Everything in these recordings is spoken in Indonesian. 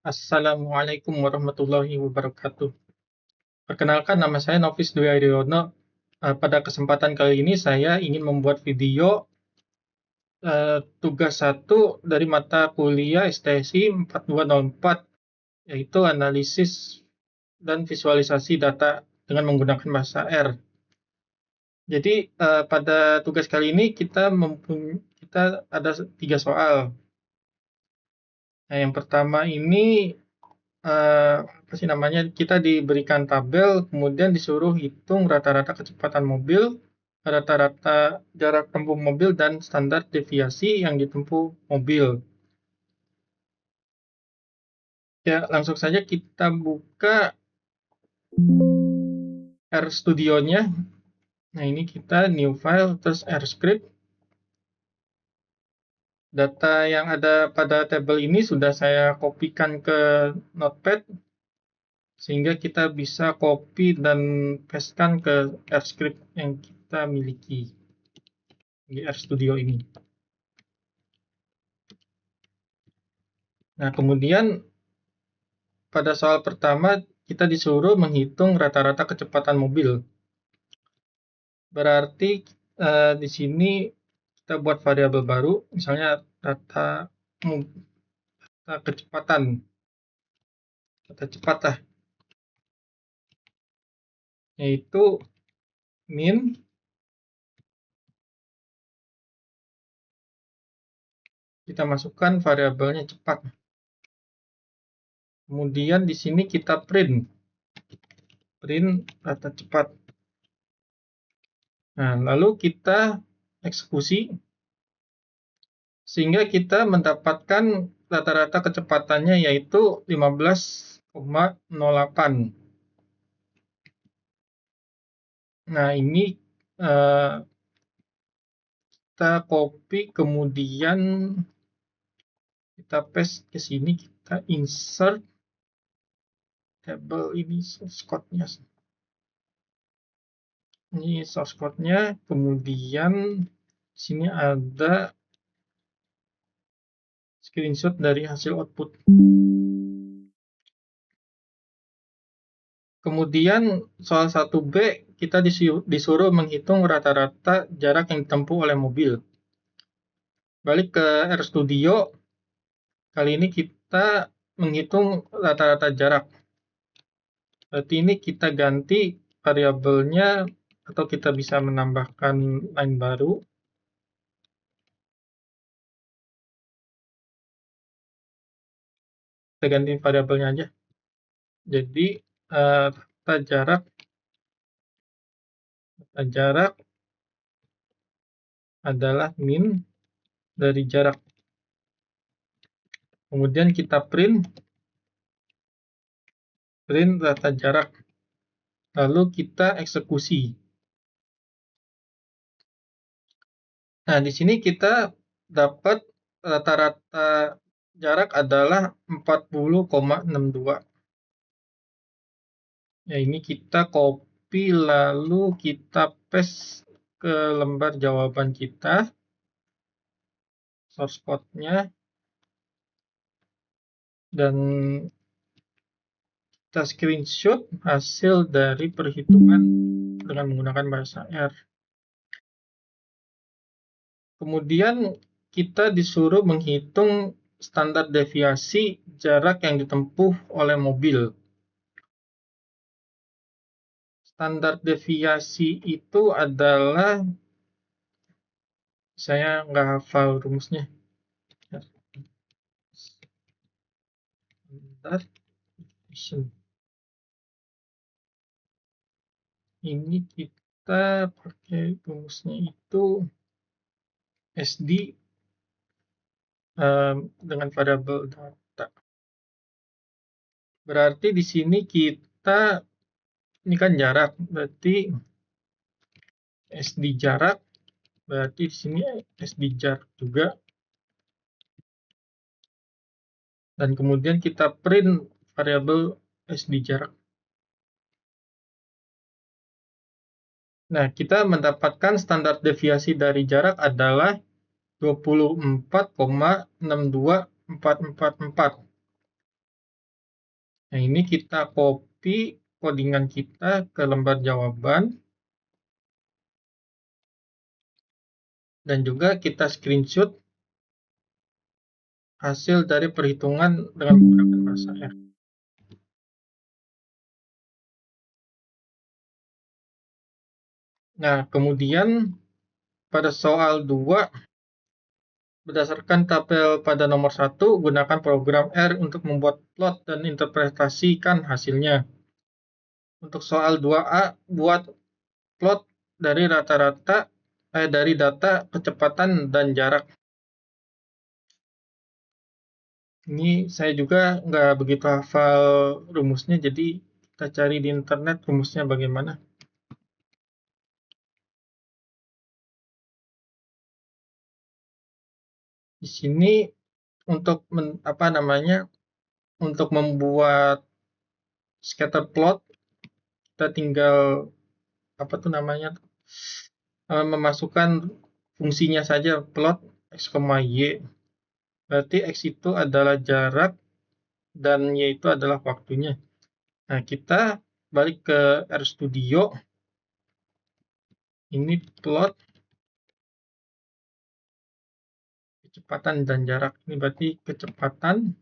Assalamualaikum warahmatullahi wabarakatuh. Perkenalkan, nama saya Nofis Dwi Aryono. Pada kesempatan kali ini saya ingin membuat video tugas 1 dari mata kuliah STSI 4204, yaitu analisis dan visualisasi data dengan menggunakan bahasa R. Jadi pada tugas kali ini kita ada 3 soal. Nah, yang pertama ini apa sih namanya, kita diberikan tabel, kemudian disuruh hitung rata-rata kecepatan mobil, rata-rata jarak tempuh mobil, dan standar deviasi yang ditempuh mobil. Ya, langsung saja kita buka RStudio-nya. Nah, ini kita new file, terus RScript. Data yang ada pada tabel ini sudah saya kopikan ke Notepad, sehingga kita bisa copy dan pastekan ke RScript yang kita miliki di RStudio ini. Nah, kemudian pada soal pertama kita disuruh menghitung rata-rata kecepatan mobil. Berarti di sini kita buat variabel baru, misalnya data kecepatan, data cepat lah, yaitu min kita masukkan variabelnya cepat. Kemudian di sini kita print data cepat. Nah, lalu kita eksekusi sehingga kita mendapatkan rata-rata kecepatannya yaitu 15,08. Nah, ini kita copy, kemudian kita paste ke sini, kita insert tabel ini source code-nya. Ini source code-nya, kemudian di sini ada screenshot dari hasil output. Kemudian soal 1B kita disuruh menghitung rata-rata jarak yang ditempuh oleh mobil. Balik ke RStudio, kali ini kita menghitung rata-rata jarak. Berarti ini kita ganti variabelnya, atau kita bisa menambahkan line baru. Kita ganti variabelnya aja. Jadi data jarak adalah min dari jarak. Kemudian kita print data jarak. Lalu kita eksekusi. Nah, di sini kita dapat rata-rata jarak adalah 40,62. Ya, ini kita copy lalu kita paste ke lembar jawaban kita, source code-nya, dan kita screenshot hasil dari perhitungan dengan menggunakan bahasa R. Kemudian kita disuruh menghitung standar deviasi jarak yang ditempuh oleh mobil. Standar deviasi itu adalah, saya nggak hafal rumusnya. Standar deviation. Ini kita pakai rumusnya itu SD dengan variabel data. Berarti di sini kita, ini kan jarak, berarti SD jarak, berarti di sini SD jarak juga. Dan kemudian kita print variabel SD jarak. Nah, kita mendapatkan standar deviasi dari jarak adalah 24,62444. Nah, ini kita copy codingan kita ke lembar jawaban dan juga kita screenshot hasil dari perhitungan dengan menggunakan bahasa R. Nah, kemudian pada soal 2, berdasarkan tabel pada nomor 1, gunakan program R untuk membuat plot dan interpretasikan hasilnya. Untuk soal 2A, buat plot dari dari data kecepatan dan jarak. Ini saya juga nggak begitu hafal rumusnya, jadi kita cari di internet rumusnya bagaimana. Di sini untuk untuk membuat scatter plot, kita tinggal memasukkan fungsinya saja, plot x, y. Berarti x itu adalah jarak dan y itu adalah waktunya. Nah, kita balik ke RStudio. Ini plot kecepatan dan jarak. Ini berarti kecepatan.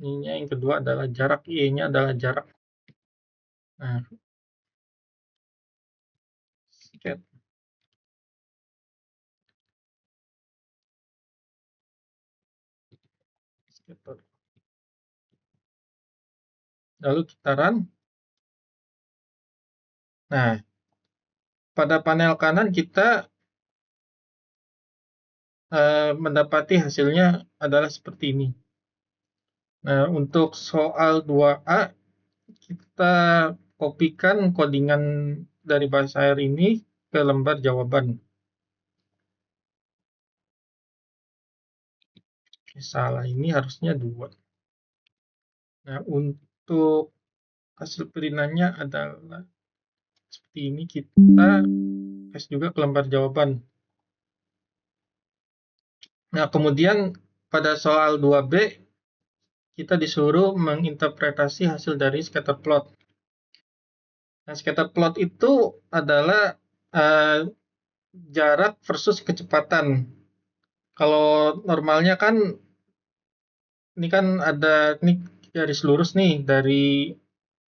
Ini yang kedua adalah jarak. Y-nya adalah jarak. Nah, scatter. Lalu kita run. Nah, pada panel kanan kita mendapati hasilnya adalah seperti ini. Nah, untuk soal 2A, kita kopikan codingan dari bahasa R ini ke lembar jawaban. Oke, salah, ini harusnya 2. Nah, untuk hasil pilihannya adalah seperti ini. Kita paste juga ke lembar jawaban. Nah, kemudian pada soal 2B, kita disuruh menginterpretasi hasil dari scatter plot. Nah, scatter plot itu adalah jarak versus kecepatan. Kalau normalnya kan ini kan ada ini garis lurus nih dari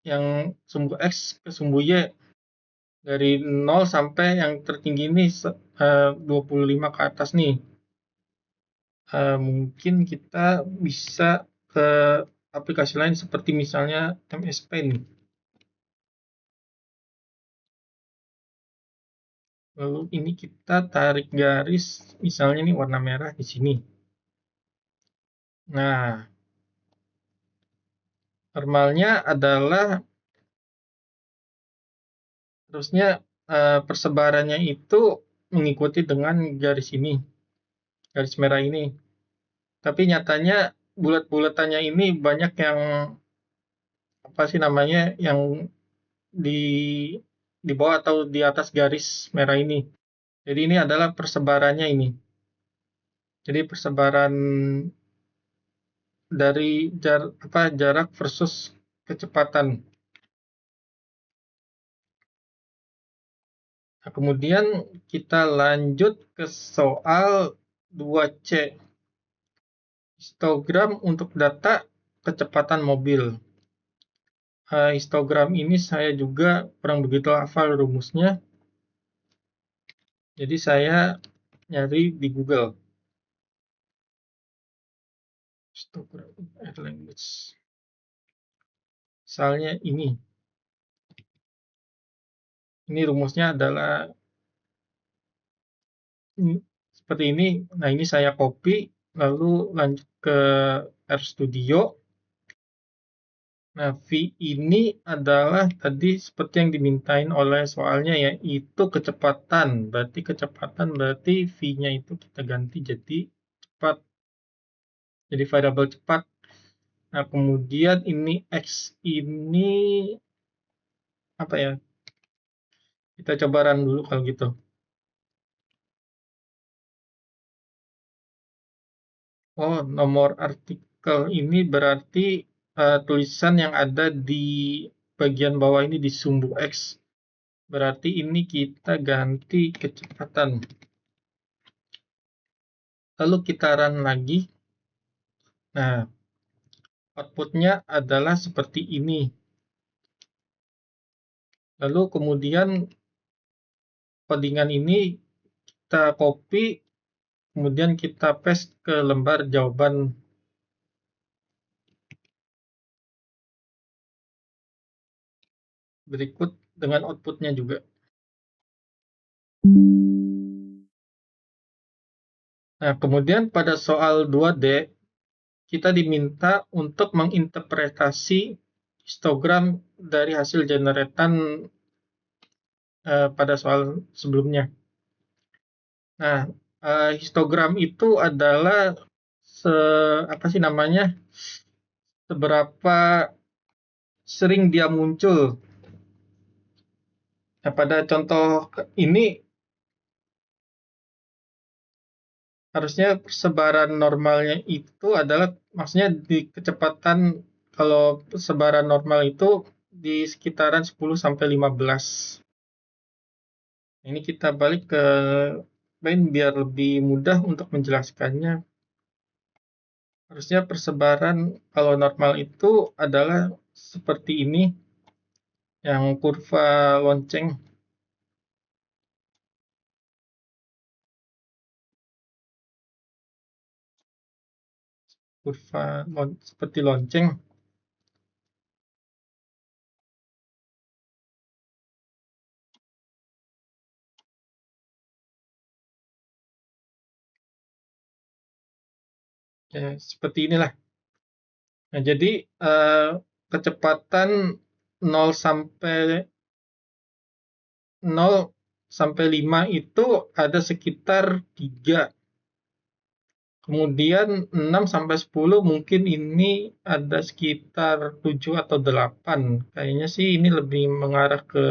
yang sumbu X ke sumbu Y, dari 0 sampai yang tertinggi ini 25 ke atas nih. Mungkin kita bisa ke aplikasi lain seperti misalnya MS Paint. Lalu ini kita tarik garis, misalnya ini warna merah di sini. Nah, normalnya adalah harusnya persebarannya itu mengikuti dengan garis ini, garis merah ini. Tapi nyatanya bulat-bulatannya ini banyak yang yang di di bawah atau di atas garis merah ini. Jadi ini adalah persebarannya ini. Jadi persebaran dari jarak versus kecepatan. Nah, kemudian kita lanjut ke soal 2C. Histogram untuk data kecepatan mobil. Histogram ini saya juga kurang begitu hafal rumusnya. Jadi saya nyari di Google. Histogram Air Language. Misalnya ini. Ini rumusnya adalah seperti ini. Nah, ini saya copy, lalu lanjut ke RStudio. Nah, V ini adalah tadi seperti yang dimintain oleh soalnya, yaitu kecepatan. Berarti V-nya itu kita ganti jadi cepat. Jadi variabel cepat. Nah, kemudian ini X ini apa ya? Kita coba run dulu kalau gitu. Oh, nomor artikel ini berarti tulisan yang ada di bagian bawah ini di sumbu X. Berarti ini kita ganti kecepatan. Lalu kita run lagi. Nah, outputnya adalah seperti ini. Lalu kemudian codingan ini kita copy, kemudian kita paste ke lembar jawaban berikut dengan outputnya juga. Nah, kemudian pada soal 2D, kita diminta untuk menginterpretasi histogram dari hasil generatan pada soal sebelumnya. Nah, histogram itu adalah seberapa sering dia muncul. Nah, pada contoh ini harusnya persebaran normalnya itu adalah, maksudnya di kecepatan, kalau persebaran normal itu di sekitaran 10-15. Ini kita balik ke main biar lebih mudah untuk menjelaskannya. Harusnya persebaran kalau normal itu adalah seperti ini, yang kurva lonceng. Seperti lonceng. Ya, seperti inilah. Nah, jadi kecepatan 0 sampai 5 itu ada sekitar 3. Kemudian 6 sampai 10 mungkin ini ada sekitar 7 atau 8. Kayaknya sih ini lebih mengarah ke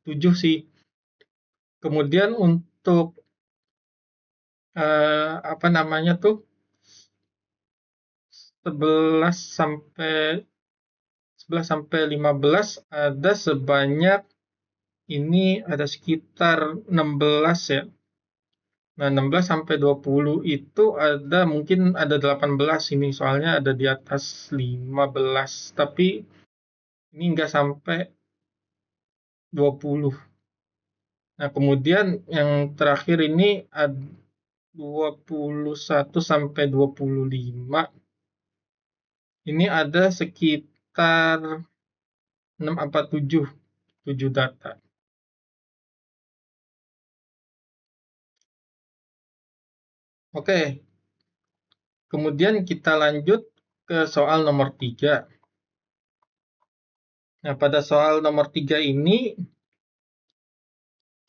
7 sih. Kemudian untuk 11 sampai 15 ada sebanyak, ini ada sekitar 16 ya. Nah, 16 sampai 20 itu mungkin ada 18 ini, soalnya ada di atas 15, tapi ini nggak sampai 20. Nah, kemudian yang terakhir ini ada 21 sampai 25. Ini ada sekitar 6 apa 7 data. Oke. Kemudian kita lanjut ke soal nomor 3. Nah, pada soal nomor 3 ini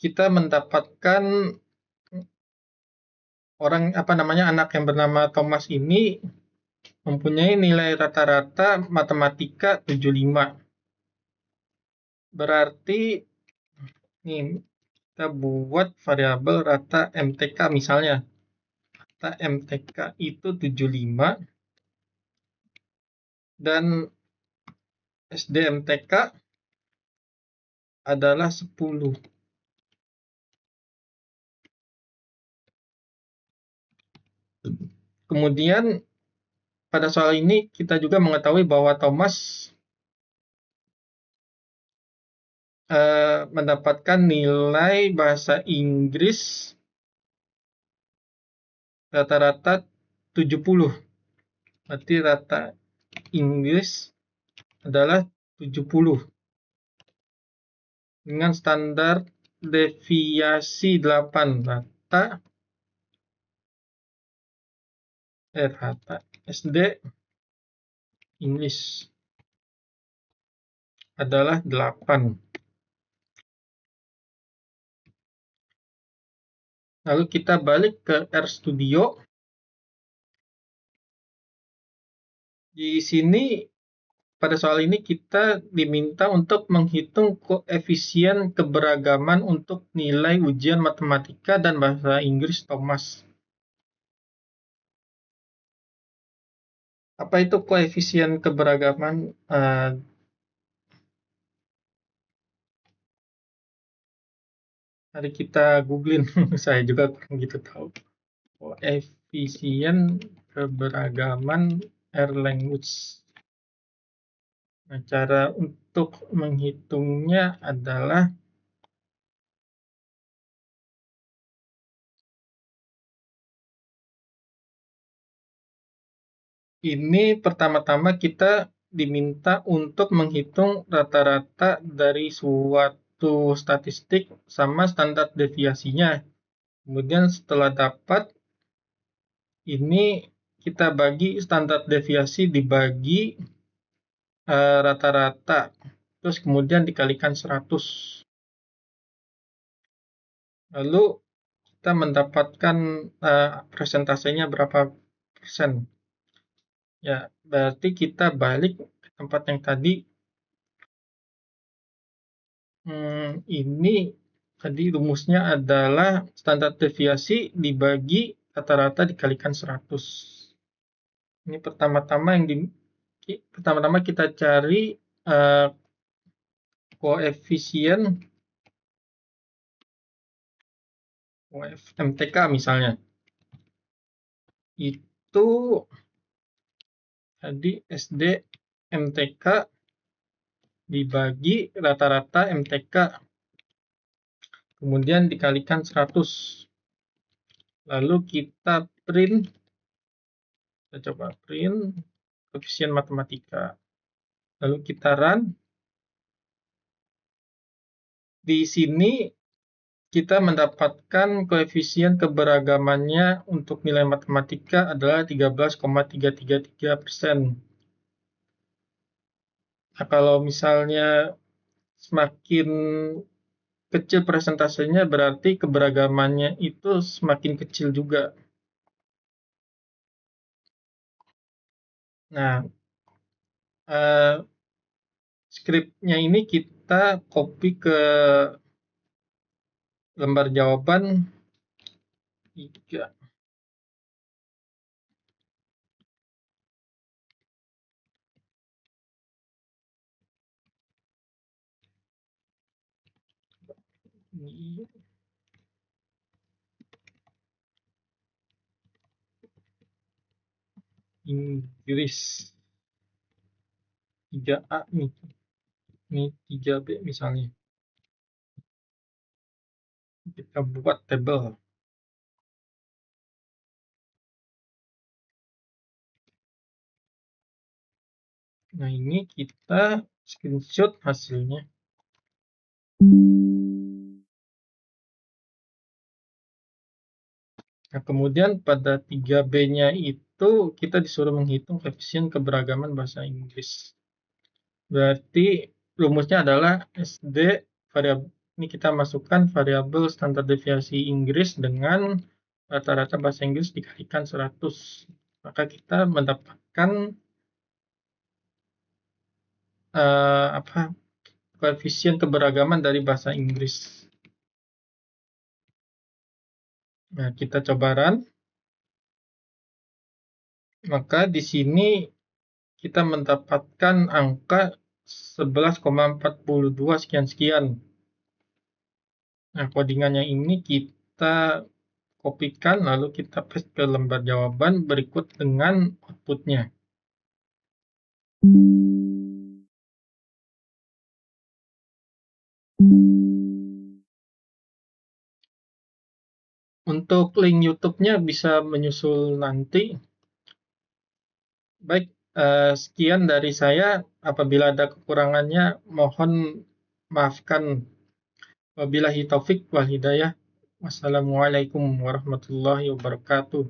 kita mendapatkan anak yang bernama Thomas ini mempunyai nilai rata-rata matematika 75. Berarti nih kita buat variabel rata MTK misalnya. Rata MTK itu 75 dan SDMTK adalah 10. Kemudian pada soal ini kita juga mengetahui bahwa Thomas mendapatkan nilai bahasa Inggris rata-rata 70. Berarti rata Inggris adalah 70 dengan standar deviasi 8. Rata SD English adalah 8. Lalu kita balik ke RStudio. Di sini pada soal ini kita diminta untuk menghitung koefisien keberagaman untuk nilai ujian matematika dan bahasa Inggris Thomas. Apa itu koefisien keberagaman? Mari kita googling. Saya juga kurang gitu tahu. Koefisien keberagaman R language. Nah, cara untuk menghitungnya adalah ini pertama-tama kita diminta untuk menghitung rata-rata dari suatu statistik sama standar deviasinya. Kemudian setelah dapat, ini kita bagi standar deviasi dibagi rata-rata, terus kemudian dikalikan 100. Lalu kita mendapatkan presentasenya berapa persen. Ya, berarti kita balik ke tempat yang tadi. Ini tadi rumusnya adalah standar deviasi dibagi rata-rata dikalikan 100. Ini pertama-tama kita cari koefisien MTK misalnya. Itu tadi SD MTK dibagi rata-rata MTK, kemudian dikalikan 100. Lalu kita print, kita coba print koefisien matematika. Lalu kita run. Di sini kita mendapatkan koefisien keberagamannya untuk nilai matematika adalah 13,333%. Nah, kalau misalnya semakin kecil presentasenya berarti keberagamannya itu semakin kecil juga. Nah, skripnya ini kita copy ke lembar jawaban 3. Inggris 3A nih. Ini 3B misalnya. Kita buat tabel. Nah, ini kita screenshot hasilnya. Nah, kemudian pada 3B-nya itu kita disuruh menghitung koefisien keberagaman bahasa Inggris. Berarti rumusnya adalah SD variabel, ini kita masukkan variabel standar deviasi Inggris dengan rata-rata bahasa Inggris dikalikan 100. Maka kita mendapatkan koefisien keberagaman dari bahasa Inggris. Nah, kita coba run. Maka di sini kita mendapatkan angka 11,42 sekian-sekian. Nah, codingannya ini kita kopikan lalu kita paste ke lembar jawaban berikut dengan outputnya. Untuk link YouTube-nya bisa menyusul nanti. Baik, sekian dari saya. Apabila ada kekurangannya, mohon maafkan. Wabillahi taufik wal hidayah. Wassalamualaikum warahmatullahi wabarakatuh.